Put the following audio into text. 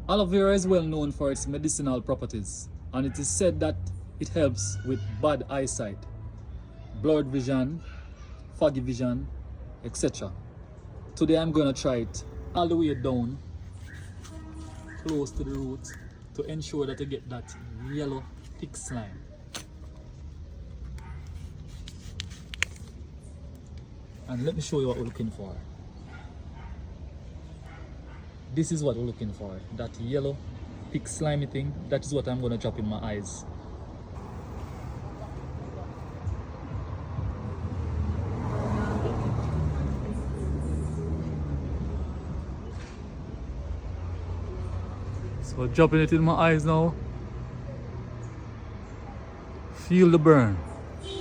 Aloe vera is well known for its medicinal properties, and it is said that it helps with bad eyesight, blurred vision, foggy vision, etc. Today I'm going to try it all the way down, close to the root, to ensure that I get that yellow thick slime. And let me show you what we're looking for. This is what we're looking for, that yellow thick slimy thing. That is what I'm going to drop in my eyes. So dropping it in my eyes now. Feel the burn.